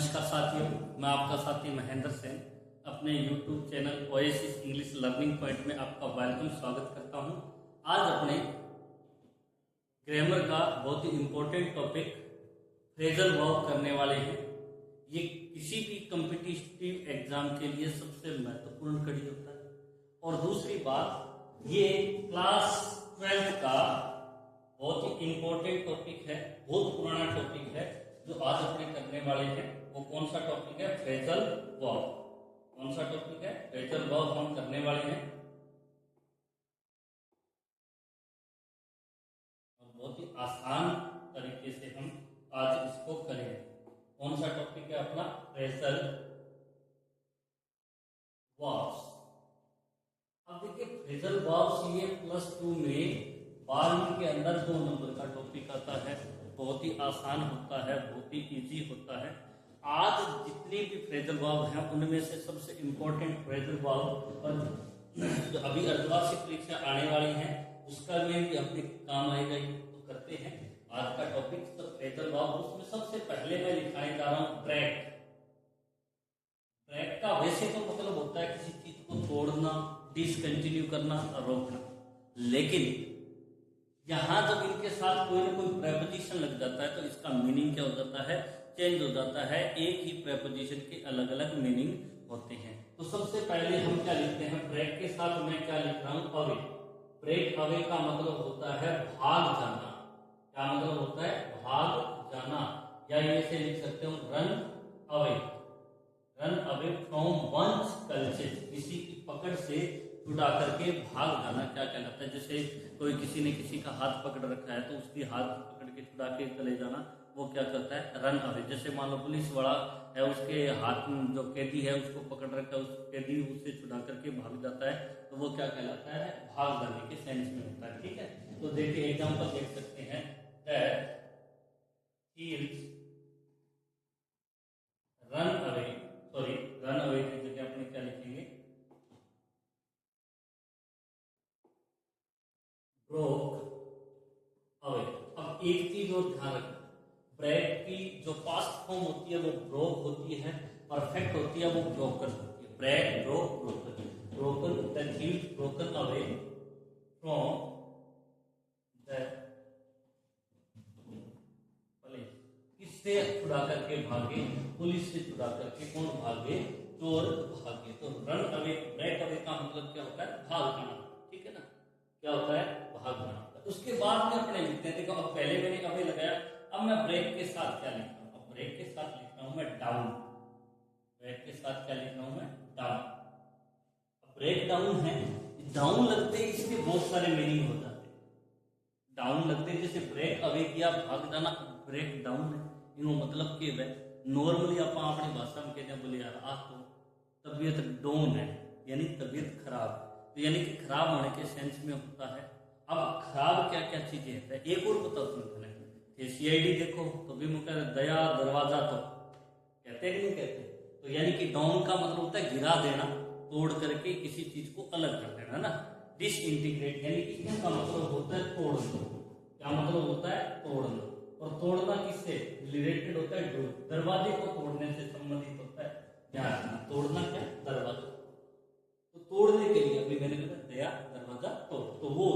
नमस्कार साथियों, मैं आपका साथी महेंद्र सेन अपने YouTube channel oasis English learning point में आपका वेलकम स्वागत करता हूं। आज अपने ग्रामर का बहुत ही इम्पोर्टेंट टॉपिक फ्रेजल वर्ब करने वाले हैं। ये किसी भी कॉम्पिटिटिव एग्जाम के लिए सबसे महत्वपूर्ण कड़ी होता है। और दूसरी बात, ये क्लास 12 का बहुत ही इम्पोर्टेंट टॉपिक है, बहुत पुराना टॉपिक है जो आज अपने करने वाले हैं। वो कौन सा टॉपिक है? Phrasal verb. कौन सा टॉपिक है? फ्रेजल वर्ब हम करने वाले हैं और बहुत ही आसान तरीके से हम आज इसको करेंगे। कौन सा टॉपिक है अपना? Phrasal verbs. अब देखिए, फ्रेजल वर्ब्स ये +2 में 12वीं के अंदर 2 नंबर का टॉपिक आता है। बहुत ही आसान होता है, बहुत ही इजी होता है। आज जितनी भी फ्रेजल वर्ब हैं उनमें से सबसे इम्पोर्टेंट फ्रेजल वर्ब और जो अभी अर्धवार्षिक परीक्षा आने वाली है उसका में भी अपने काम आएगा। तो करते हैं आज का टॉपिक फ्रेजल वर्ब। उसमें सबसे पहले मैं लिखाने जा रहा हूँ ब्रेक। ब्रेक का वैसे तो मतलब होता है किसी चीज को तोड़ना, डिसकंटिन्यू करना, रोकना, लेकिन यहाँ जब इनके साथ कोई ना कोई प्रेपोजिशन लग जाता है तो इसका मीनिंग क्या हो जाता है? चेंज हो जाता है। एक ही प्रेपोजिशन के अलग अलग मीनिंग होते हैं। तो सबसे पहले हम क्या लिखते हैं? ब्रेक के साथ मैं क्या लिख रहा हूँ? अवे। ब्रेक अवे का मतलब होता है भाग जाना। क्या मतलब होता है? भाग जाना। या ऐसे लिख सकते हो run away. Run away from one's culture, किसी की पकड़ से छुड़ा करके भाग जाना क्या कहलाता है? जैसे कोई किसी ने किसी का हाथ पकड़ रखा है तो उसकी हाथ पकड़ के छुड़ा के चले जाना, वो क्या करता है? Run away. जैसे मान लो पुलिस वाला है, उसके हाथ में जो कैदी है उसको पकड़ रखा है, उस कैदी उससे छुड़ा करके भाग जाता है तो वो क्या कहलाता है? भाग जाने के सेंस में होता है। ठीक है, तो देखिए एग्जाम्पल देख सकते हैं। Run away, sorry run away की जगह अपने क्या लिखेंगे? Broke away. अब एक चीज और ध्यान रखना, ब्रेक की जो पास्ट फॉर्म होती है वो ब्रोक होती है, परफेक्ट होती है वो ब्रोकन होती है। Break, broke, broken. Broken, the thieves broken away from the police. किससे छुड़ा करके भागे? पुलिस से छुड़ा करके। कौन भागे? चोर भागे। तो रन अवे, ब्रेक अवे का मतलब क्या होता है? भाग जाना। ठीक है ना? क्या होता है? भाग जाना। उसके बाद में अपने लिखते हैं, देखो अब पहले मैंने अवे लगाया, अब मैं ब्रेक के साथ क्या लिख रहा हूँ? अब ब्रेक के साथ लिख रहा हूं मैं डाउन। ब्रेक के साथ क्या लिख रहा हूं मैं? डाउन। अब ब्रेक डाउन है, डाउन लगते ही इसके बहुत सारे मीनिंग हो जाते हैं। डाउन लगते ही जैसे ब्रेक अवे किया, भाग जाना, ब्रेक डाउन है। इनो मतलब के वे नॉर्मली आप अपनी भाषा में कहते हैं, बोले यार आज तो तबीयत डाउन है, यानी तबीयत खराब। तो यानी कि खराब होने के सेंस में होता है। अब खराब क्या क्या चीजें है? एक और बताओ तुम्हें, CID देखो तो भी मुझे दया दरवाजा तो कहते हैं कि नहीं कहते? तो यानी कि डाउन का मतलब होता है गिरा देना, तोड़ करके किसी चीज को अलग कर देना ना। डिसइंटीग्रेट यानी कि इसका मतलब होता है तोड़ना। क्या मतलब होता है? तोड़ना। और तोड़ना किससे रिलेटेड होता है? दरवाजे को तोड़ने से संबंधित होता है। ध्यान रखना, तोड़ना क्या? दरवाजा। तो तोड़ने के लिए अभी मैंने कहा दया दरवाजा तोड़, तो वो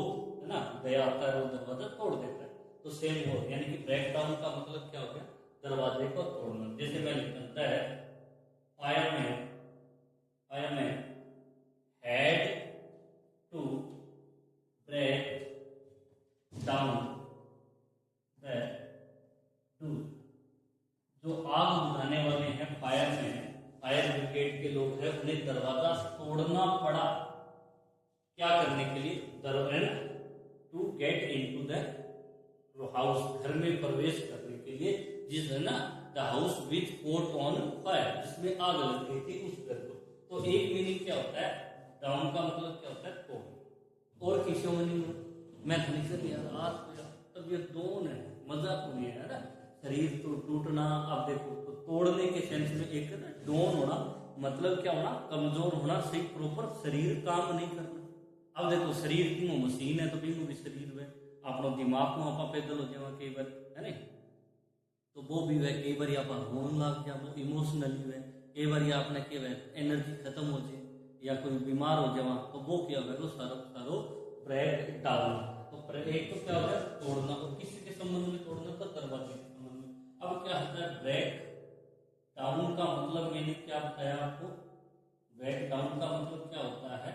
है ना, दया आता है वो दरवाजा तोड़ देता है। तो सेम हो, यानी कि ब्रेक डाउन का मतलब क्या हो गया? दरवाजे को तोड़ना। जैसे मैं लिखता है fireman, fireman had to break down the door. जो आग बुझाने वाले हैं, फायरमैन, फायर ब्रिगेड के लोग हैं, उन्हें दरवाजा तोड़ना पड़ा। क्या करने के लिए? To get into the house, घर में प्रवेश करने के लिए, जिस है ना the house which caught on fire, जिसमें आग लग गई थी उस घर को। तो एक मीनिंग क्या होता है? डाउन का मतलब क्या होता है? तोड़। और किसी मीनिंग मैं नहीं यार आज तब ये दोन है, मजा तो नहीं है ना, शरीर तो टूटना। अब देखो तो तोड़ने के सेंस में एक ना डोन होना, मतलब क्या होना? कमजोर होना, सही प्रॉपर शरीर काम नहीं करना। अब देखो शरीर की मशीन है तो भी शरीर में अपना दिमाग को आप पैदल हो जाए कई बार, है नहीं? तो वो भी वह कई बार आप रोन लग जा, वो इमोशनली वह कई बार आपने क्या वह एनर्जी खत्म हो जाए या कोई बीमार हो जाए, तो वो क्या होगा, वो सारो सारो ब्रेक डाउन। तो एक तो क्या होता है तोड़ना, और किसी के संबंध में तोड़ना, तो दरवाजे के संबंध में। अब क्या होता है ब्रेक डाउन का मतलब मैंने क्या बताया आपको, ब्रेक डाउन का मतलब क्या होता है,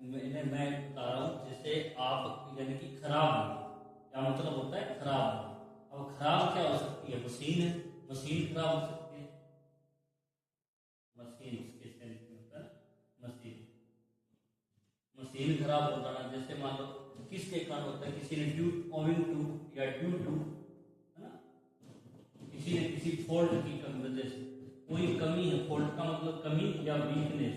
मैं बता रहा हूँ, जैसे आप यानी कि खराब होना, क्या मतलब होता है खराब होना। अब खराब क्या हो सकती है, मशीन है, मशीन खराब हो सकती है, मशीन इसके सेंस में होता है मशीन, मशीन खराब हो जाना। जैसे मान लो किसके कारण होता है, किसी ने ड्यू ओविंग टू या ड्यू टू, है ना, किसी ने किसी फॉल्ट की वजह से, कोई कमी है, फॉल्ट का मतलब कमी या वीकनेस,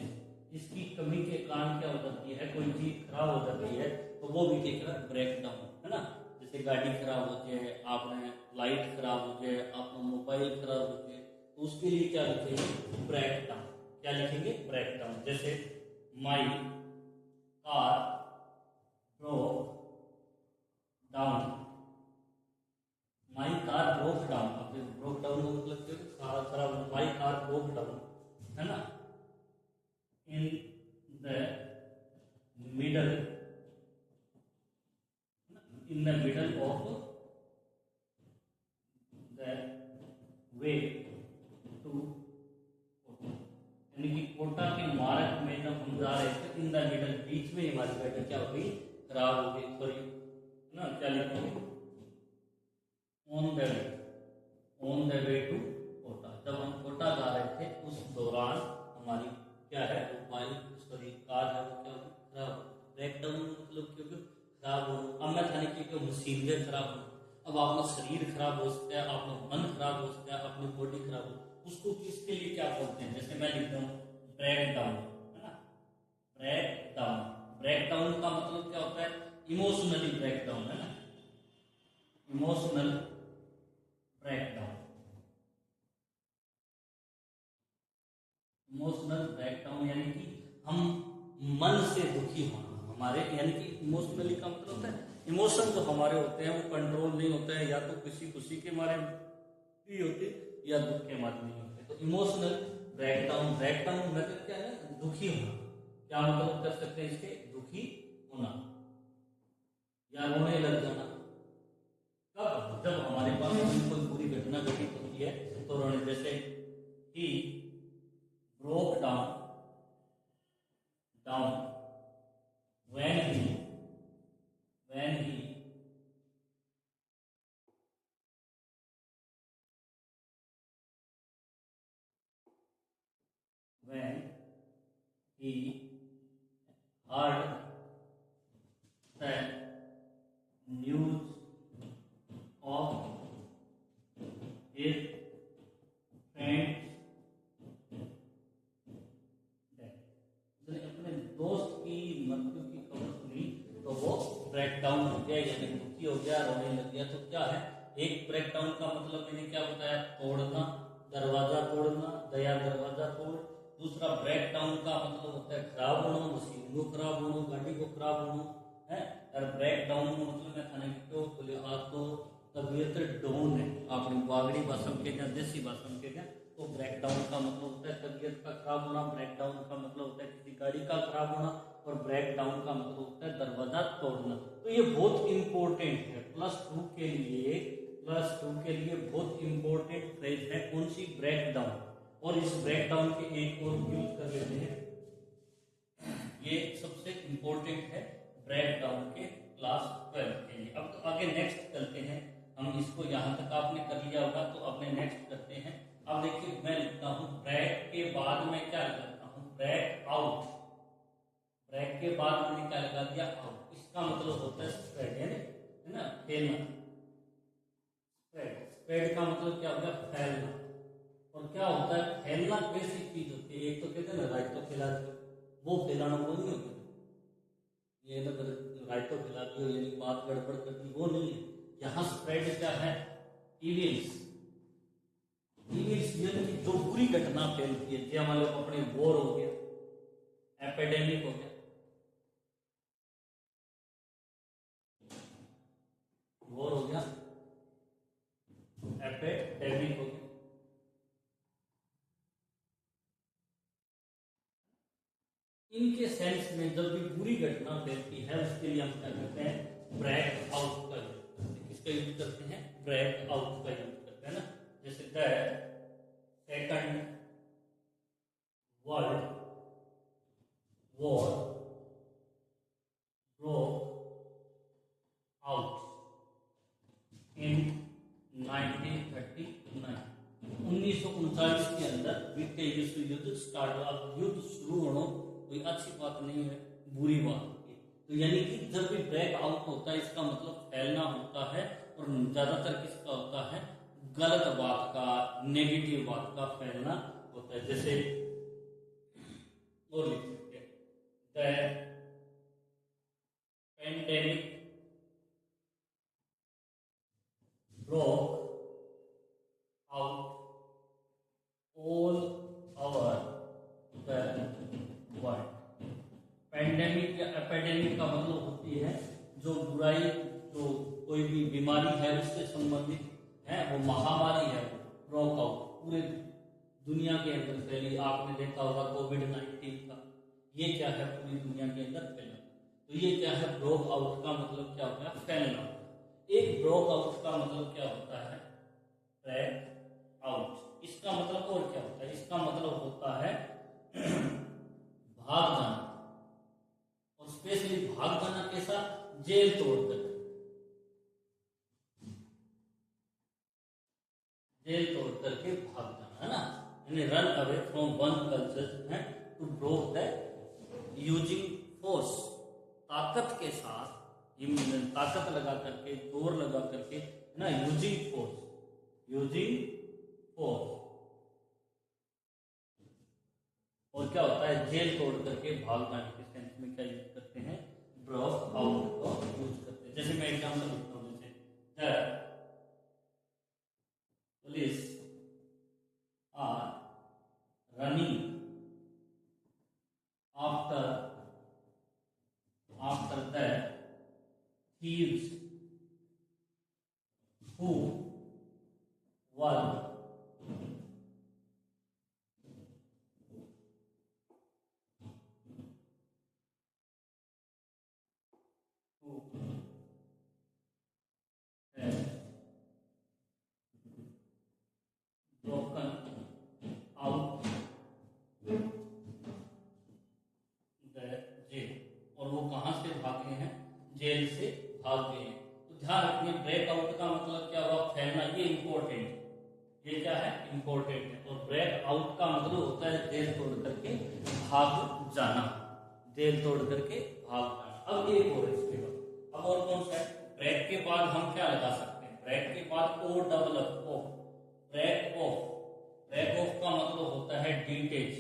इसकी कमी के कारण क्या हो जाती है, कोई चीज खराब हो जाती है, तो वो भी क्या ब्रेक डाउन, है ना। जैसे गाड़ी खराब हो जाए, आपने लाइट खराब हो जाए, आपका मोबाइल खराब हो जाए, तो उसके लिए क्या लिखेंगे ब्रेक डाउन। क्या लिखेंगे ब्रेक डाउन। जैसे my car broke down, my car broke down. अब ब्रोक डाउन का मतलब क्या, खराब, माई कार ब्रोक डाउन, है ना, in the middle, in the middle of the way to Kota, यानी कि कोटा के मार्ग में जब हम जा रहे थे, इन द मिडल बीच में हमारी गाड़ी क्या हो गई, खराब हो गई, सॉरी ना, क्या लिखेंगे on the way to Kota. जब हम कोटा जा रहे थे उस दौरान हमारी क्या है, बाइक सॉरी कार है वो क्या हो गई खराब, ब्रेक डाउन मतलब क्योंकि खराब हो। अब मैं थाने की मशीनरी खराब हो, अब आपका शरीर खराब हो सकता है, आपका मन खराब हो सकता है, अपनी बॉडी खराब हो, उसको किसके लिए क्या बोलते हैं, जैसे मैं लिखता हूँ ब्रेक डाउन, है ना, ब्रेक डाउन। ब्रेक डाउन का मतलब क्या होता है, इमोशनली ब्रेक डाउन, है ना, emotional break down, emotional break down यानी कि हम मन से दुखी होना हमारे, यानी कि इमोशनली का मतलब होता है इमोशन जो हमारे होते हैं वो कंट्रोल नहीं होते हैं, या तो किसी खुशी के मारे भी होते या दुख के मारे नहीं होते। तो emotional break down, break down मतलब क्या है, दुखी होना। क्या मतलब कर सकते हैं इसके, दुखी होना या रोने लग जाना। कब, जब हमारे पास कोई बुरी घटना घटित होती है तो रोने, जैसे he broke down when he when he heard the news of his friend's death, उसने अपने दोस्त की मृत्यु की खबर सुनी तो वो ब्रेक डाउन हो गया, यानी दुखी हो गया, रोने लग गया। तो क्या है, एक ब्रेक डाउन का मतलब मैंने क्या बताया, तोड़ना, दरवाजा तोड़ना, दया दरवाजा तोड़। दूसरा ब्रेक डाउन का मतलब होता है खराब होना, मशीन को खराब होना, गाड़ी को खराब होना है। और ब्रेक डाउन मतलब मैं थाने क्यों बोले, आज तो तबीयत डाउन है, अपनी बागड़ी भाषा के या देसी भाषा के क्या, तो ब्रेक डाउन का मतलब होता है तबीयत का खराब होना, ब्रेक डाउन का मतलब होता है किसी गाड़ी का खराब होना, और ब्रेक डाउन का मतलब होता है दरवाजा तोड़ना। तो ये बहुत इंपॉर्टेंट है +2 के लिए, +2 के लिए बहुत इंपॉर्टेंट फ्रेज है, कौन सी, ब्रेक डाउन। और इस ब्रेक डाउन के एक और यूज कर लेते हैं, ये सबसे इंपॉर्टेंट है ब्रेक डाउन के क्लास 12 के लिए। अब तो आगे नेक्स्ट चलते हैं, हम इसको यहाँ तक आपने कर लिया होगा, तो अपने नेक्स्ट करते हैं। अब देखिए मैं लिखता हूँ ब्रेक के बाद मैं क्या लगाता हूँ, ब्रेक आउट। ब्रेक के बाद मैंने क्या लगा दिया, आउट। इसका मतलब होता है स्प्रेड, है ना, फैलना। स्प्रेड, स्प्रेड का मतलब क्या होगा, फैलना। और क्या होता है फैलना, कैसी चीज होती है, एक तो कहते हैं ना रायतो फैला दियो, वो फैलाना वो नहीं होता, ये ना रायतो फैला दियो यानी बात गड़बड़ कर दी, वो नहीं है। यहाँ स्प्रेड क्या है, इविल्स, इविल्स यानी जो बुरी घटना फैलती है, जैसे मान लो अपने वॉर हो गया, एपिडेमिक हो गया, वॉर हो गया, एपिडेमिक हो गया। इनके सेंस में जब भी बुरी घटना होती है उसके लिए हम क्या करते हैं, ब्रेक आउट का यूज करते हैं। किसका यूज करते हैं, ब्रेक आउट का यूज करते हैं ना। जैसे the second world war broke out in 1939। 1939 के अंदर द्वितीय विश्व युद्ध स्टार्ट हुआ। युद्ध शुरू होना कोई अच्छी बात नहीं है, बुरी बात है। तो यानी कि जब भी ब्रेक आउट होता है इसका मतलब फैलना होता है, और ज्यादातर किसका होता है, गलत बात का, नेगेटिव बात का फैलना होता है। जैसे और लिख सकते हैं, the pandemic broke out all over the world। Pandemic या एपिडेमिक का मतलब होती है जो बुराई, जो कोई भी बीमारी है उससे संबंधित है, वो महामारी है, वो ब्रोक आउट पूरे दुनिया के अंदर फैली। आपने देखा होगा कोविड-19 का, ये क्या है, पूरी दुनिया के अंदर फैला। तो ये क्या है, ब्रोक आउट का मतलब क्या होता है, फैलना। एक ब्रोक आउट का मतलब क्या होता है, ब्रेक आउट। इसका मतलब और क्या होता है, इसका मतलब होता है भाग जाना, और स्पेशली भाग जाना कैसा, जेल तोड़कर, जेल तोड़ करके भाग जाना है ना, यानी run away from one culture है to broke the using force. ताकत के साथ, ताकत लगा करके, जोर लगा करके ना, यूजिंग फोर्स, यूजिंग फोर्स। और क्या होता है, जेल तोड़ करके भाग जाने के सेंस में क्या यूज करते हैं, ब्रोक आउट को यूज करते हैं। जैसे मैं एग्जाम्पल लिखता हूँ, जैसे police are running after the thieves who were broken out the jail। और वो कहां से भागे हैं, जेल से भाग गए हैं। तो ध्यान रखिए, ब्रेक आउट का मतलब क्या हुआ, फैलना। ये इंपॉर्टेंट, ये क्या है, इंपॉर्टेंट है। और ब्रेक आउट का मतलब होता है जेल तोड़ करके भाग जाना, जेल तोड़ करके भाग जाना। अब एक और इसके बाद, अब और कौन सा है, ब्रेक के बाद हम क्या लगा सकते हैं, ब्रेक के बाद O double F, off, break off. Break off का मतलब होता है डीटेच।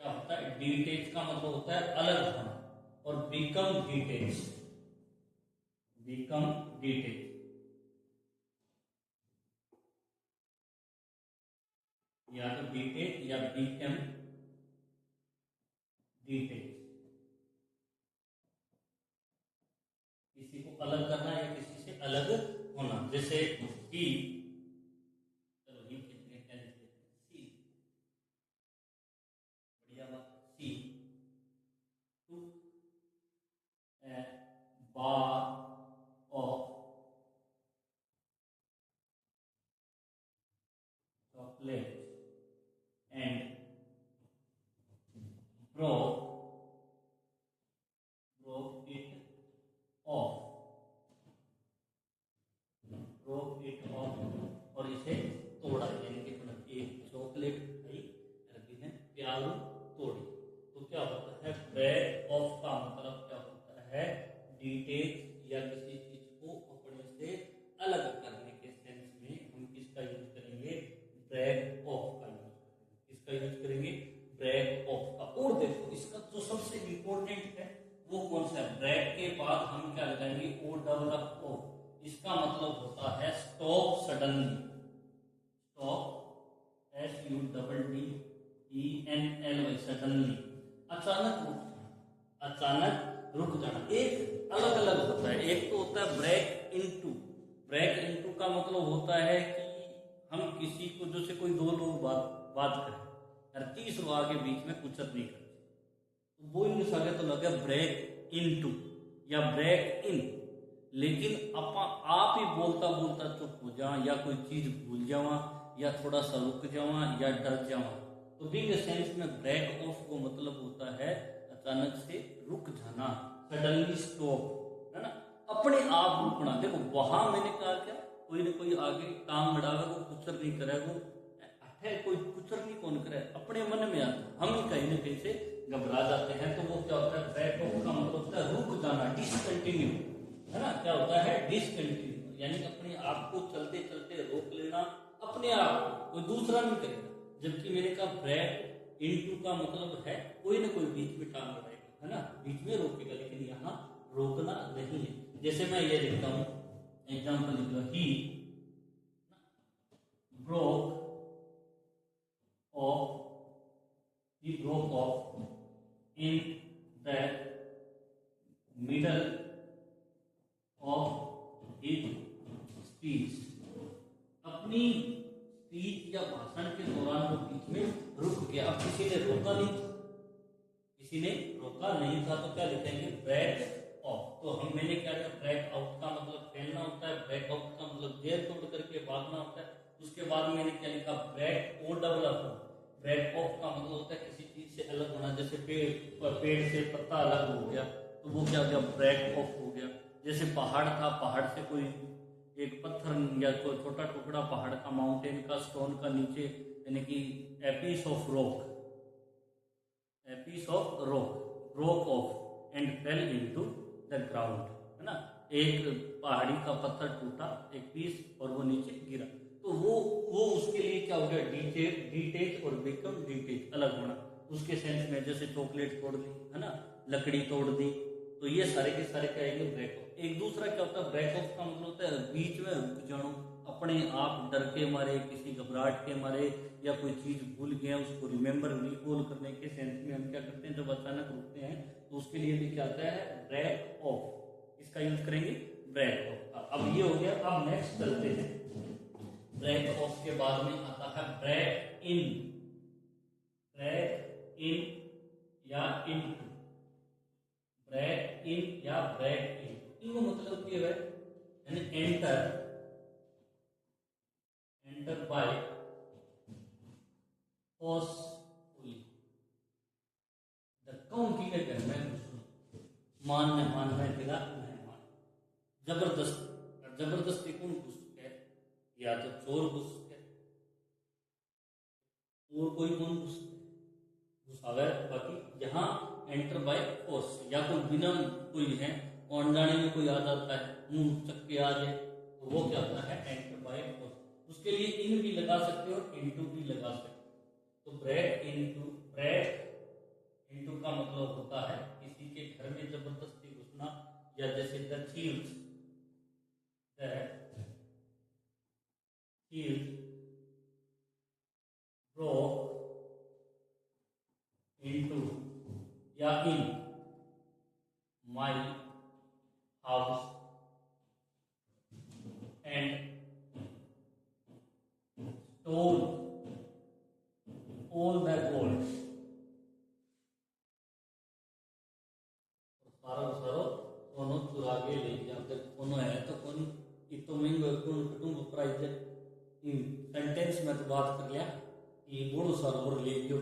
क्या होता है, डीटेच का मतलब होता है अलग होना, और बिकम डीटेच, बिकम डीटेच। या तो डीटेच या बिकम डीटेच। किसी को अलग करना या किसी से अलग होना। जैसे ही, चलो ही कितने क्या लिखते हैं, सी, बढ़िया बात, see to a bar of chocolate and broke it off, broke it off, और इसे तोड़ा, यानी कि मतलब एक चॉकलेट खाई, अरबी में प्यारू तोड़ी। तो क्या होता है, ब्रेक ऑफ का मतलब क्या होता है, डिटेच या किसी चीज को अपने से अलग करने के सेंस में हम किसका यूज करेंगे, ब्रेक ऑफ का यूज करेंगे। किसका यूज करेंगे, ब्रेक ऑफ का। और देखो इसका जो सबसे इंपॉर्टेंट है वो कौन सा है, ब्रेक के बाद हम क्या लगाएंगे, ओ डबल एफ ओ। इसका मतलब होता है stop suddenly, stop S U double D E N L Y, suddenly, अचानक रुक जाना, अचानक रुक जाना। एक अलग अलग होता है, एक तो होता है ब्रेक इनटू, ब्रेक इनटू का मतलब होता है कि हम किसी को, जैसे कोई दो लोग बात करें और तीसरा आगे बीच में कुछ नहीं करते, तो वो इंग्लिश आगे तो लगे ब्रेक इनटू या ब्रेक इन। लेकिन आप ही बोलता बोलता चुप हो जाओ या कोई चीज भूल जावा या थोड़ा सा रुक जावा या डर जावा, तो बिग सेंस में ब्रेक ऑफ को मतलब होता है अचानक से रुक जाना, सडनली स्टॉप, है ना, अपने आप रुकना। देखो वहां मैंने कहा क्या, कोई ना कोई आगे टांग बढ़ावे को कुचर नहीं करेगा, है कोई कुचर नहीं कौन करे, अपने मन में आता, हम ही कहीं ना कहीं से घबरा जाते हैं, तो वो क्या होता है, ब्रेक ऑफ का मतलब होता है रुक जाना, डिसकंटिन्यू, है ना, क्या होता है डिसकंटिन्यू, यानी अपने आप को चलते चलते रोक लेना, अपने आप को, कोई दूसरा नहीं करेगा। जबकि मैंने कहा ब्रेक इनटू का मतलब है कोई ना कोई बीच में टांग बढ़ाएगा, है ना, बीच में रोकेगा, लेकिन यहाँ रोकना नहीं है। जैसे मैं ये लिखता हूं, एग्जाम्पल लिख लो, he broke off in the middle of his speech। अपनी स्पीच या भाषण के दौरान वो बीच में रुक गया। अब किसी ने रोका नहीं था, तो क्या लिखेंगे, ब्रेक ऑफ। तो हम मैंने क्या किया, ब्रेक आउट का मतलब फैलना होता है, ब्रेक आउट का मतलब घेर तोड़ करके भागना होता है। उसके बाद मैंने क्या लिखा, break O double F. Break off का मतलब होता है किसी चीज से अलग होना, जैसे पेड़ से पत्ता अलग हो गया तो वो क्या हो गया, ब्रेक ऑफ हो गया। जैसे पहाड़ था, पहाड़ से कोई एक पत्थर या कोई छोटा टुकड़ा पहाड़ का, माउंटेन का, स्टोन का नीचे, यानी कि a piece of rock broke off and fell into the ground, है ना, एक पहाड़ी का पत्थर टूटा एक पीस और वो नीचे गिरा, तो वो उसके लिए क्या हो गया, डिटेच और बिकम डिटेच, अलग होना। उसके सेंस में जैसे चॉकलेट तोड़ दी, है ना, लकड़ी तोड़ दी, तो ये सारे के सारे क्या आएंगे, ब्रेक ऑफ। एक दूसरा क्या होता है, ब्रेक ऑफ का मतलब होता है बीच में रुक जाना, अपने आप डर के मारे, किसी घबराहट के मारे, या कोई चीज भूल गए उसको रिकॉल करने के सेंस में हम क्या करते हैं, जब अचानक रुकते हैं तो उसके लिए भी क्या आता है, ब्रेक ऑफ, इसका यूज करेंगे, ब्रेक ऑफ। अब ये हो गया। अब नेक्स्ट चलते हैं, ब्रेक ऑफ के बाद में आता है ब्रेक इन या इनटू, ब्रेक इन या ब्रेक इन का मतलब क्या है, यानी एंटर बाय फोर्सफुली, धक्कों की के घर में घुसना, मान में दिला नहीं मान, जबरदस्ती कौन घुस के, या तो चोर घुस के, और कोई कौन घुसावे, बाकी यहाँ एंटर बाय फोर्स, या कोई बिना कोई है और जाने में कोई आ जाता है, मुंह चक्के आ जाए, तो वो क्या होता है, एंटर बाय फोर्स। उसके लिए इन भी लगा सकते हो और इनटू भी लगा सकते हो। तो ब्रेक इनटू का मतलब होता है किसी के घर में जबरदस्ती घुसना, या जैसे द थीव्स broke into या in my house and stole all the gold। सारो सोनो चुरा के ले गया। जब सोनो है तो कौन इतो महंगो कौन कुटुंब प्राइस है, सेंटेंस में तो बात कर लिया, ये बड़ो सारो और ले गयो,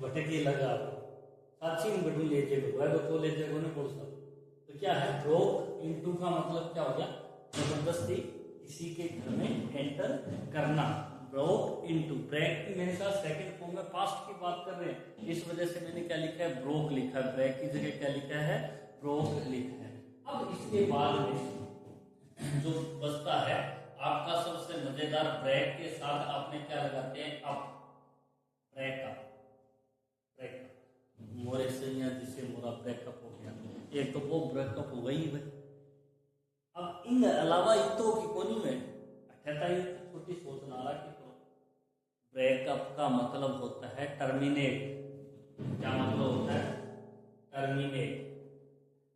भटके लगा साची में बटू ले जे तो ले जे ने बड़ो सारो। तो क्या है, ब्रोक इनटू का मतलब क्या हो गया, जबरदस्ती किसी के घर में एंटर करना। ब्रोक इनटू, ब्रेक की मेरे साथ सेकंड फॉर्म में पास्ट की बात कर रहे हैं, इस वजह से मैंने क्या लिखा है, ब्रोक लिखा है, ब्रेक की जगह क्या लिखा है, ब्रोक लिखा है। अब इसके बाद में जो बचता है आपका सबसे मजेदार, ब्रेक के साथ आपने क्या लगाते हैं, अप, ब्रेकअप मोरे से जिससे मोरा ब्रेकअप हो गया, एक तो वो ब्रेकअप हो गई भाई। अब इन अलावा इतो की कोनी में अठता ही छोटी सोचना रहा कि तो ब्रेकअप का मतलब होता है टर्मिनेट। क्या मतलब होता है,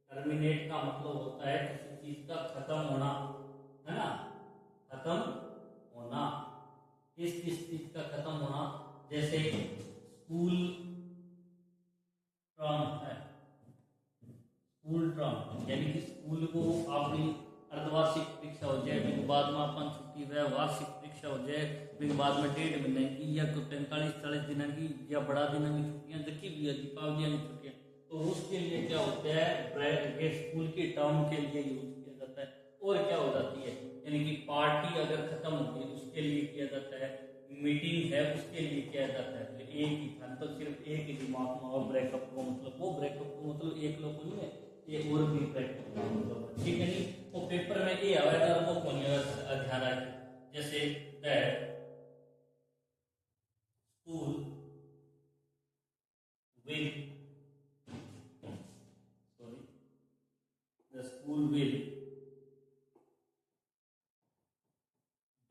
टर्मिनेट का मतलब होता है किसी चीज का खत्म होना, है ना, खत्म होना। किस चीज का खत्म होना, जैसे स्कूल टर्म है, स्कूल टर्म यानी कि स्कूल को अपनी अर्धवार्षिक परीक्षा हो जाए, फिर बाद में अपन छुट्टी है, वार्षिक परीक्षा हो जाए, फिर बाद में 1.5 महीने की या 45-40 दिन की या बड़ा दिन की छुट्टियां जबकि भी है, दीपावली की छुट्टियां, तो उसके लिए क्या होता है, स्कूल के टर्म के लिए यूज किया जाता है। और क्या हो जाती है, यानी कि पार्टी अगर खत्म हो गई उसके लिए किया जाता है, मीटिंग है उसके लिए किया जाता है। तो एक ही था तो सिर्फ एक ही दिमाग में, और ब्रेकअप को मतलब वो ब्रेकअप को मतलब एक लोग नहीं है, ये और भी ब्रेकअप का मतलब, ठीक है नहीं, वो पेपर में ये आएगा वो कौन ध्यान रखें, जैसे that school will, sorry, the school will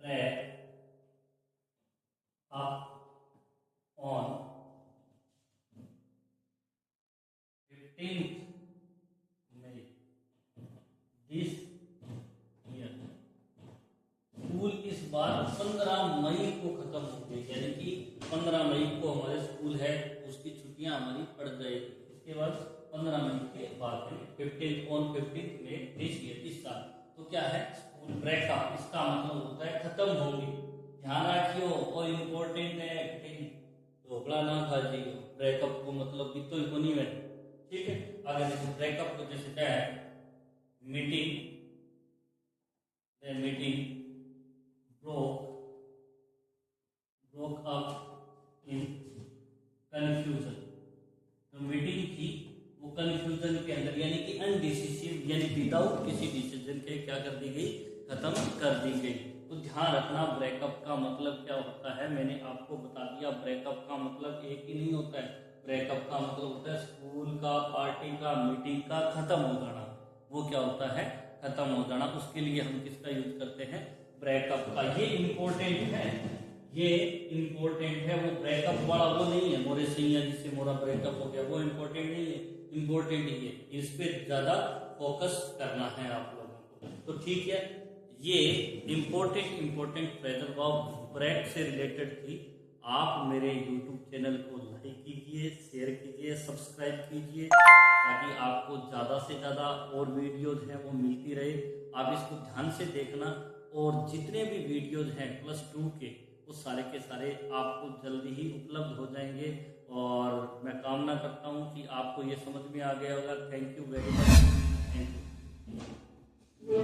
break up on 15th May this year। School इस बार 15 मई को खत्म हो गई, यानी कि 15 मई को हमारे स्कूल है उसकी छुट्टियां हमारी पड़ गई। इसके बाद 15 मई के बाद 15th में दिस ईयर, इस साल। तो क्या है, स्कूल ब्रेकअप, इसका मतलब होता है खत्म होगी। ध्यान रखियो, और इम्पोर्टेंट है, ढोकला ना खा जाइए, ब्रेकअप को मतलब भी तो नहीं है, ठीक है। अगर जैसे ब्रेकअप को जैसे क्या है, meeting broke up in confusion। जो मीटिंग थी वो कंफ्यूजन के अंदर, यानी कि अनडिसिसिव, यानी विदाउट किसी डिसीजन के क्या कर दी गई, खत्म कर दी गई। तो ध्यान रखना, ब्रेकअप का मतलब क्या होता है, मैंने आपको बता दिया। ब्रेकअप का मतलब एक ही नहीं होता है, ब्रेकअप का मतलब होता है स्कूल का, पार्टी का, मीटिंग का खत्म हो जाना। वो क्या होता है, खत्म हो जाना। उसके लिए हम किसका यूज करते हैं, ब्रेकअप का। ये इंपॉर्टेंट है, ये इंपॉर्टेंट है। वो ब्रेकअप वाला वो नहीं है, मोरे सैया जिससे मोरा ब्रेकअप हो गया, वो इंपॉर्टेंट नहीं है, इंपॉर्टेंट ही है। इस पे ज्यादा फोकस करना है आप लोगों को। तो ठीक है, ये इंपॉर्टेंट फ्रेजल वर्ब ब्रेक से रिलेटेड थी। आप मेरे YouTube चैनल को लाइक कीजिए, शेयर कीजिए, सब्सक्राइब कीजिए, ताकि आपको ज़्यादा से ज़्यादा और वीडियोज़ हैं वो मिलती रहे। आप इसको ध्यान से देखना, और जितने भी वीडियोज़ हैं +2 के, वो सारे के सारे आपको जल्दी ही उपलब्ध हो जाएंगे। और मैं कामना करता हूँ कि आपको ये समझ में आ गया होगा। Thank you very much, thank you.